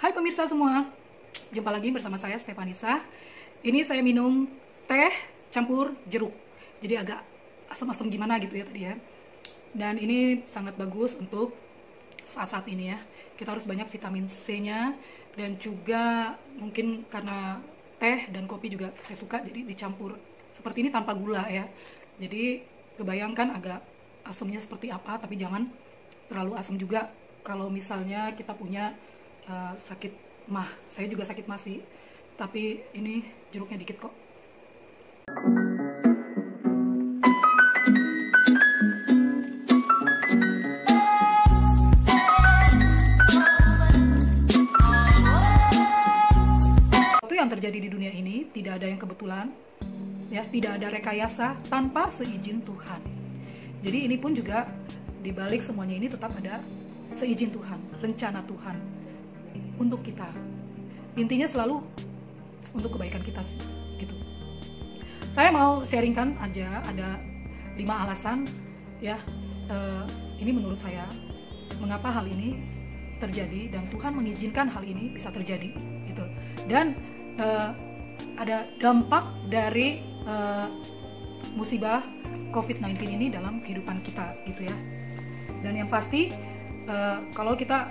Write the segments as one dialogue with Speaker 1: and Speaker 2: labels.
Speaker 1: Hai pemirsa semua, jumpa lagi bersama saya Stefanisa. Ini saya minum teh campur jeruk, jadi agak asam-asam gimana gitu ya tadi ya. Dan ini sangat bagus untuk saat-saat ini ya. Kita harus banyak vitamin C-nya, dan juga mungkin karena teh dan kopi juga saya suka, jadi dicampur seperti ini tanpa gula ya. Jadi kebayangkan agak asamnya seperti apa, tapi jangan terlalu asam juga. Kalau misalnya kita punya sakit mah, saya juga sakit mah sih, tapi ini jeruknya dikit kok. Itu yang terjadi di dunia ini tidak ada yang kebetulan, ya, tidak ada rekayasa tanpa seizin Tuhan. Jadi ini pun juga dibalik semuanya ini tetap ada seizin Tuhan, rencana Tuhan untuk kita. Intinya selalu untuk kebaikan kita sih, gitu. Saya mau sharingkan aja ada 5 alasan ya. Ini menurut saya mengapa hal ini terjadi dan Tuhan mengizinkan hal ini bisa terjadi gitu. Dan ada dampak dari musibah COVID-19 ini dalam kehidupan kita gitu ya. Dan yang pasti kalau kita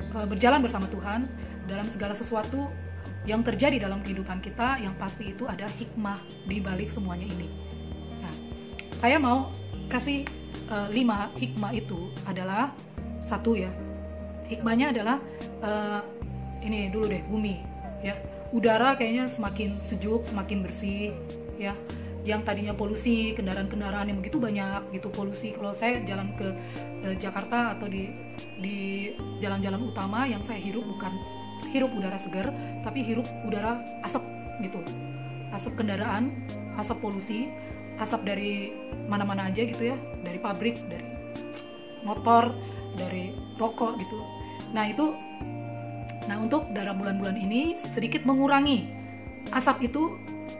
Speaker 1: berjalan bersama Tuhan dalam segala sesuatu yang terjadi dalam kehidupan kita, yang pasti itu ada hikmah di balik semuanya ini. Nah, saya mau kasih 5 hikmah. Itu adalah satu ya, hikmahnya adalah ini dulu deh, bumi ya, udara kayaknya semakin sejuk, semakin bersih ya. Yang tadinya polusi, kendaraan-kendaraan yang begitu banyak gitu, polusi. Kalau saya jalan ke Jakarta atau di jalan-jalan utama, yang saya hirup bukan hirup udara segar, tapi hirup udara asap gitu. Asap kendaraan, asap polusi, asap dari mana-mana aja gitu ya, dari pabrik, dari motor, dari rokok gitu. Nah untuk dalam bulan-bulan ini sedikit mengurangi asap itu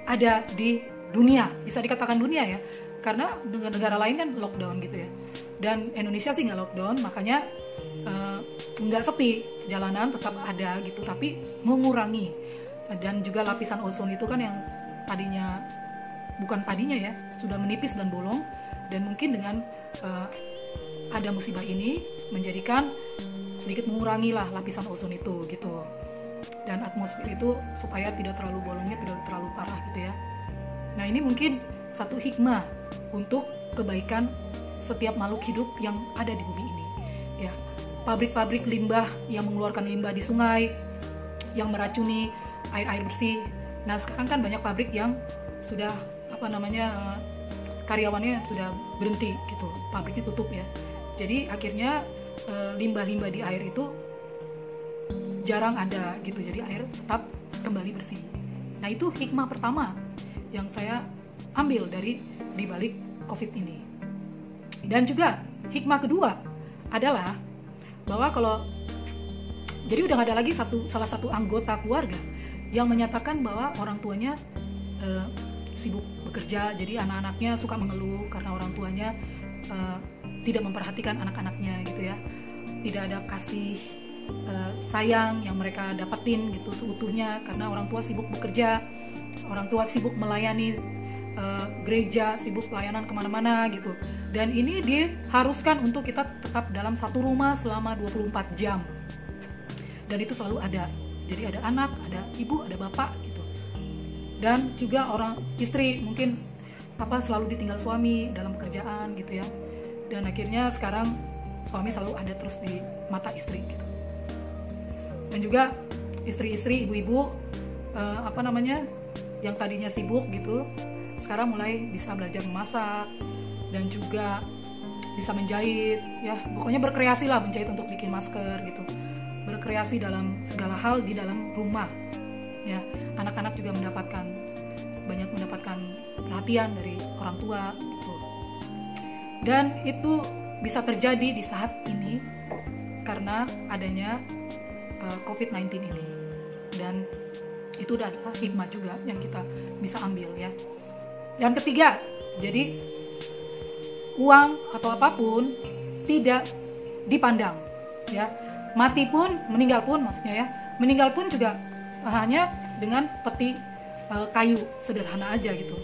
Speaker 1: ada di dunia, bisa dikatakan dunia ya, karena negara lain kan lockdown gitu ya, dan Indonesia sih nggak lockdown, makanya nggak sepi, jalanan tetap ada gitu, tapi mengurangi. Dan juga lapisan ozon itu kan yang tadinya ya sudah menipis dan bolong, dan mungkin dengan ada musibah ini menjadikan sedikit mengurangi lah lapisan ozon itu gitu, dan atmosfer itu supaya tidak terlalu bolongnya, tidak terlalu parah gitu ya. Nah ini mungkin satu hikmah untuk kebaikan setiap makhluk hidup yang ada di bumi ini ya. Pabrik-pabrik limbah yang mengeluarkan limbah di sungai, yang meracuni air bersih. Nah sekarang kan banyak pabrik yang sudah karyawannya sudah berhenti gitu, pabriknya tutup ya. Jadi akhirnya limbah-limbah di air itu jarang ada gitu, jadi air tetap kembali bersih. Nah itu hikmah pertama yang saya ambil dari dibalik COVID ini. Dan juga hikmah kedua adalah bahwa jadi udah gak ada lagi salah satu anggota keluarga yang menyatakan bahwa orang tuanya sibuk bekerja, jadi anak-anaknya suka mengeluh karena orang tuanya tidak memperhatikan anak-anaknya gitu ya. Tidak ada kasih sayang yang mereka dapetin gitu seutuhnya, karena orang tua sibuk bekerja, orang tua sibuk melayani gereja, sibuk pelayanan kemana-mana gitu. Dan ini diharuskan untuk kita tetap dalam satu rumah selama 24 jam. Dan itu selalu ada. Jadi ada anak, ada ibu, ada bapak gitu. Dan juga orang istri mungkin selalu ditinggal suami dalam pekerjaan gitu ya. Dan akhirnya sekarang suami selalu ada terus di mata istri gitu. Dan juga istri-istri, ibu-ibu yang tadinya sibuk gitu, sekarang mulai bisa belajar memasak dan juga bisa menjahit ya. Pokoknya berkreasi lah, menjahit untuk bikin masker gitu. Berkreasi dalam segala hal di dalam rumah ya. Anak-anak juga banyak mendapatkan perhatian dari orang tua gitu. Dan itu bisa terjadi di saat ini karena adanya COVID-19 ini. Dan itu adalah hikmah juga yang kita bisa ambil ya. Dan ketiga, jadi uang atau apapun tidak dipandang ya. mati pun, meninggal pun maksudnya ya, meninggal pun juga hanya dengan peti kayu sederhana aja gitu,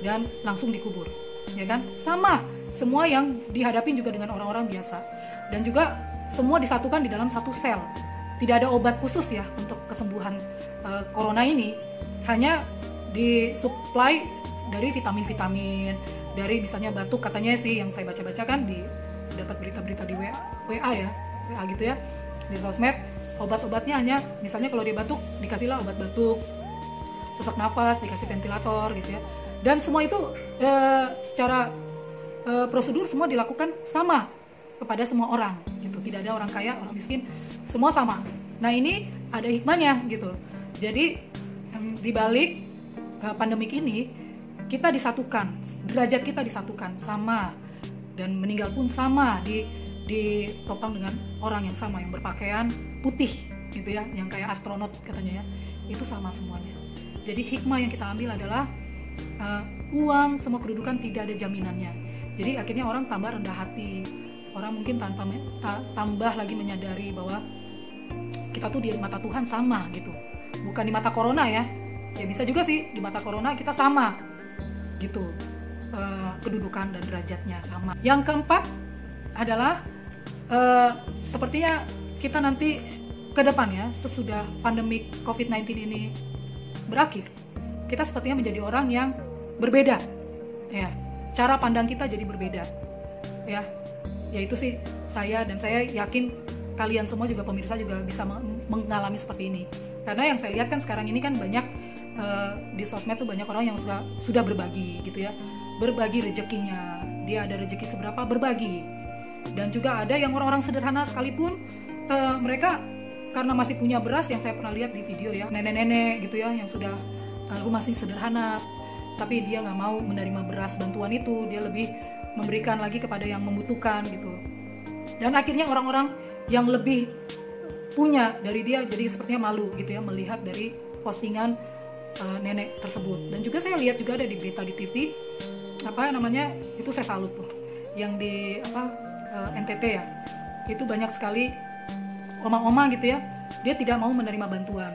Speaker 1: dan langsung dikubur, ya kan? Sama, semua yang dihadapin juga dengan orang-orang biasa, dan juga semua disatukan di dalam satu sel. Tidak ada obat khusus ya untuk kesembuhan corona ini, hanya disuplai dari vitamin-vitamin, dari misalnya batuk katanya sih, yang saya baca-baca kan dapat berita-berita di WA ya, WA gitu ya, di sosmed. Obat-obatnya hanya misalnya kalau dia batuk dikasihlah obat batuk, sesak nafas dikasih ventilator gitu ya, dan semua itu secara prosedur semua dilakukan sama kepada semua orang gitu, tidak ada orang kaya orang miskin, semua sama. Nah ini ada hikmahnya gitu. Jadi di balik pandemik ini kita disatukan, derajat kita disatukan sama, dan meninggal pun sama, ditopang dengan orang yang sama, yang berpakaian putih gitu ya, yang kayak astronot katanya ya, itu sama semuanya. Jadi hikmah yang kita ambil adalah uang, semua kedudukan tidak ada jaminannya. Jadi akhirnya orang tambah rendah hati, orang mungkin tambah lagi menyadari bahwa kita tuh di mata Tuhan sama gitu, bukan di mata corona ya. Ya bisa juga sih di mata corona kita sama gitu, kedudukan dan derajatnya sama. Yang keempat adalah sepertinya kita nanti ke depan ya, sesudah pandemik COVID-19 ini berakhir, kita sepertinya menjadi orang yang berbeda ya, cara pandang kita jadi berbeda ya. Ya itu sih saya yakin kalian semua juga, pemirsa juga bisa mengalami seperti ini, karena yang saya lihat kan sekarang ini kan banyak di sosmed tuh banyak orang yang sudah berbagi gitu ya, berbagi rezekinya, dia ada rezeki seberapa berbagi. Dan juga ada yang orang-orang sederhana sekalipun, mereka karena masih punya beras, yang saya pernah lihat di video ya, nenek-nenek gitu ya, yang sudah rumah masih sederhana, tapi dia nggak mau menerima beras bantuan itu, dia lebih memberikan lagi kepada yang membutuhkan gitu. Dan akhirnya orang-orang yang lebih punya dari dia jadi sepertinya malu gitu ya, melihat dari postingan nenek tersebut. Dan juga saya lihat juga ada di berita di TV, apa namanya itu, saya salut tuh, yang di NTT ya, itu banyak sekali oma-oma gitu ya, dia tidak mau menerima bantuan,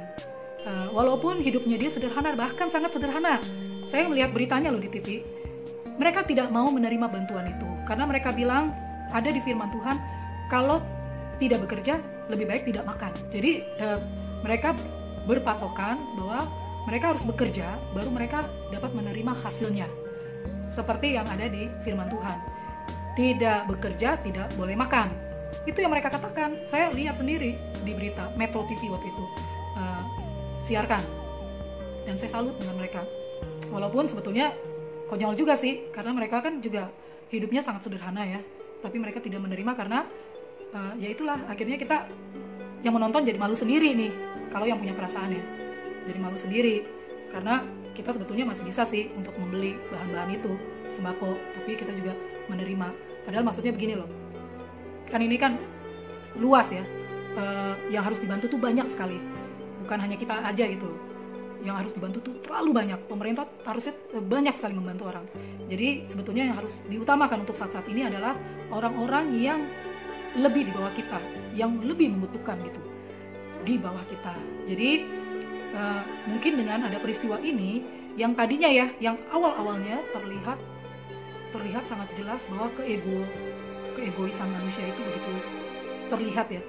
Speaker 1: walaupun hidupnya dia sederhana, bahkan sangat sederhana. Saya melihat beritanya loh di TV, mereka tidak mau menerima bantuan itu karena mereka bilang ada di firman Tuhan, kalau tidak bekerja lebih baik tidak makan. Jadi mereka berpatokan bahwa mereka harus bekerja baru mereka dapat menerima hasilnya, seperti yang ada di firman Tuhan, tidak bekerja tidak boleh makan. Itu yang mereka katakan. Saya lihat sendiri di berita Metro TV waktu itu siarkan, dan saya salut dengan mereka, walaupun sebetulnya konyol juga sih, karena mereka kan juga hidupnya sangat sederhana ya, tapi mereka tidak menerima karena ya itulah, akhirnya kita yang menonton jadi malu sendiri nih, kalau yang punya perasaan ya, jadi malu sendiri, karena kita sebetulnya masih bisa sih untuk membeli bahan-bahan itu, sembako, tapi kita juga menerima. Padahal maksudnya begini loh, kan ini kan luas ya, yang harus dibantu tuh banyak sekali, bukan hanya kita aja gitu, yang harus dibantu tuh terlalu banyak. Pemerintah harusnya banyak sekali membantu orang. Jadi sebetulnya yang harus diutamakan untuk saat-saat ini adalah orang-orang yang lebih di bawah kita, yang lebih membutuhkan gitu di bawah kita. Jadi mungkin dengan ada peristiwa ini, yang tadinya ya, yang awal-awalnya terlihat sangat jelas bahwa keegoisan manusia itu begitu terlihat ya,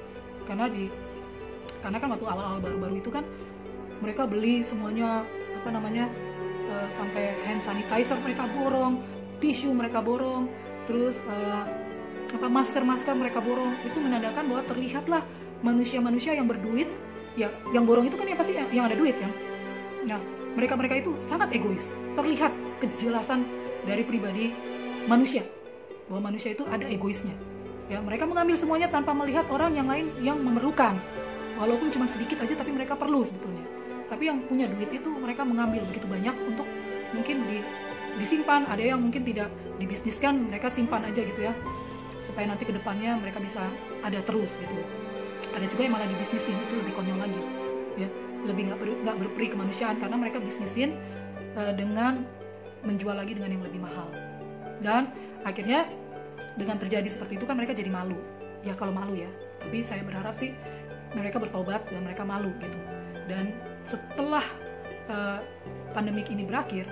Speaker 1: karena kan waktu awal-awal baru-baru itu kan mereka beli semuanya sampai hand sanitizer mereka borong, tisu mereka borong, terus masker mereka borong. Itu menandakan bahwa terlihatlah manusia-manusia yang berduit ya, yang borong itu kan ya pasti yang ada duit kan. Nah, mereka itu sangat egois. Terlihat kejelasan dari pribadi manusia bahwa manusia itu ada egoisnya. Ya, mereka mengambil semuanya tanpa melihat orang yang lain yang memerlukan. Walaupun cuma sedikit aja, tapi mereka perlu sebetulnya. Tapi yang punya duit itu mereka mengambil begitu banyak untuk mungkin disimpan, ada yang mungkin tidak dibisniskan, mereka simpan aja gitu ya, supaya nanti ke depannya mereka bisa ada terus gitu. Ada juga yang malah dibisnisin, itu lebih konyol lagi ya, lebih nggak berperi kemanusiaan, karena mereka bisnisin dengan menjual lagi dengan yang lebih mahal. Dan akhirnya dengan terjadi seperti itu kan mereka jadi malu. Ya kalau malu ya, Tapi saya berharap sih mereka bertobat dan mereka malu gitu. Dan setelah pandemik ini berakhir,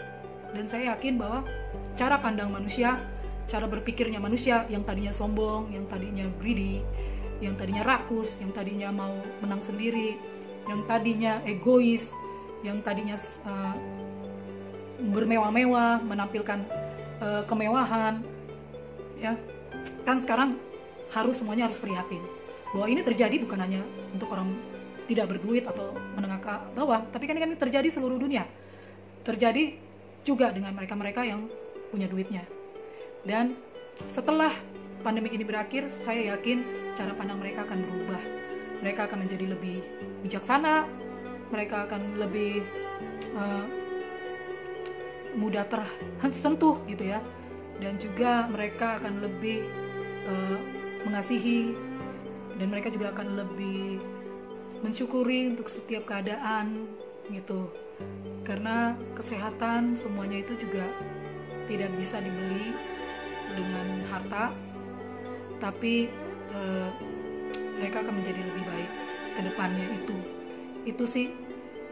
Speaker 1: dan saya yakin bahwa cara pandang manusia, cara berpikirnya manusia yang tadinya sombong, yang tadinya greedy, yang tadinya rakus, yang tadinya mau menang sendiri, yang tadinya egois, yang tadinya bermewah-mewah, menampilkan kemewahan, ya kan sekarang semuanya harus prihatin bahwa ini terjadi bukan hanya untuk orang tidak berduit atau menengah ke bawah, tapi kan ini terjadi seluruh dunia, terjadi juga dengan mereka-mereka yang punya duitnya. Dan setelah pandemi ini berakhir, saya yakin cara pandang mereka akan berubah. Mereka akan menjadi lebih bijaksana, mereka akan lebih mudah tersentuh gitu ya, dan juga mereka akan lebih mengasihi, dan mereka juga akan lebih mensyukuri untuk setiap keadaan gitu. Karena kesehatan semuanya itu juga tidak bisa dibeli dengan harta, tapi mereka akan menjadi lebih baik ke depannya. Itu sih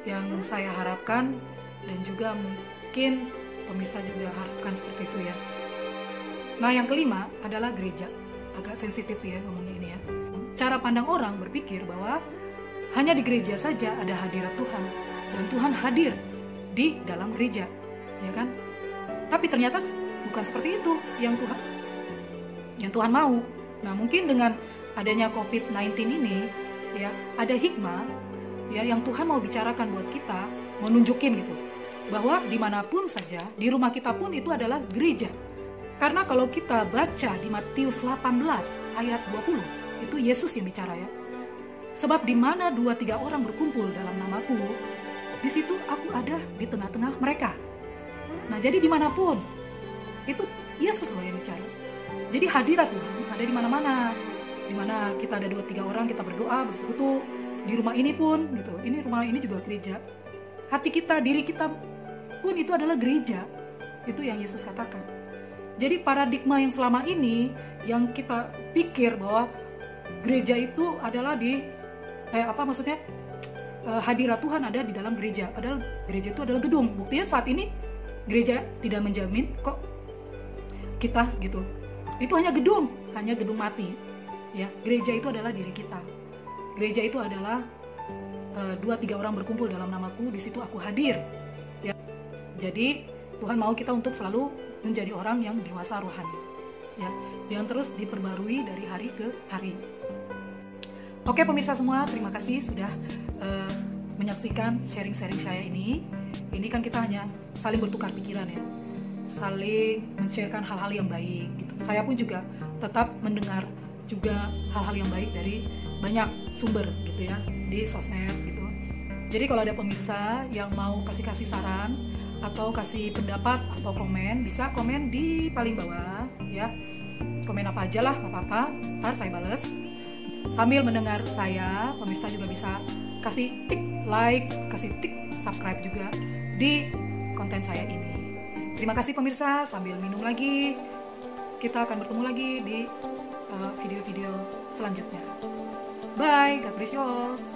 Speaker 1: yang saya harapkan, dan juga mungkin pemirsa juga harapkan seperti itu ya. Nah, yang kelima adalah gereja. Agak sensitif sih ya ngomongnya ini ya. Cara pandang orang berpikir bahwa hanya di gereja saja ada hadirat Tuhan, dan Tuhan hadir di dalam gereja, ya kan? Tapi ternyata bukan seperti itu yang Tuhan mau. Nah, mungkin dengan adanya COVID-19 ini ya, ada hikmah ya yang Tuhan mau bicarakan buat kita, mau nunjukin gitu, bahwa dimanapun saja, di rumah kita pun itu adalah gereja. Karena kalau kita baca di Matius 18 ayat 20, itu Yesus yang bicara ya. Sebab di mana 2-3 orang berkumpul dalam namaku, di situ aku ada di tengah-tengah mereka. Nah, jadi dimanapun, itu Yesus loh yang bicara. Jadi hadirat Tuhan ada di mana-mana. Di mana kita ada 2-3 orang, kita berdoa, bersekutu. Di rumah ini pun gitu. Ini rumah ini juga gereja. Hati kita, diri kita pun itu adalah gereja. Itu yang Yesus katakan. Jadi paradigma yang selama ini yang kita pikir bahwa gereja itu adalah hadirat Tuhan ada di dalam gereja. Padahal gereja itu adalah gedung. Buktinya saat ini gereja tidak menjamin kok kita gitu. Itu hanya gedung mati. Ya, gereja itu adalah diri kita. Gereja itu adalah 2-3 orang berkumpul dalam namaku, di situ aku hadir. Ya. Jadi Tuhan mau kita untuk selalu menjadi orang yang dewasa rohani. Ya, yang terus diperbarui dari hari ke hari. Oke pemirsa semua, terima kasih sudah menyaksikan sharing-sharing saya ini. Ini kan kita hanya saling bertukar pikiran ya, saling men-sharekan hal-hal yang baik gitu. Saya pun juga tetap mendengar juga hal-hal yang baik dari banyak sumber gitu ya, di sosmed gitu. Jadi kalau ada pemirsa yang mau kasih saran atau kasih pendapat atau komen, bisa komen di paling bawah ya. Komen apa aja lah, gak apa-apa, ntar saya bales. Sambil mendengar saya, pemirsa juga bisa kasih tik like, kasih tik subscribe juga di konten saya ini. Terima kasih pemirsa, sambil minum lagi. Kita akan bertemu lagi di video-video selanjutnya. Bye, God bless you all.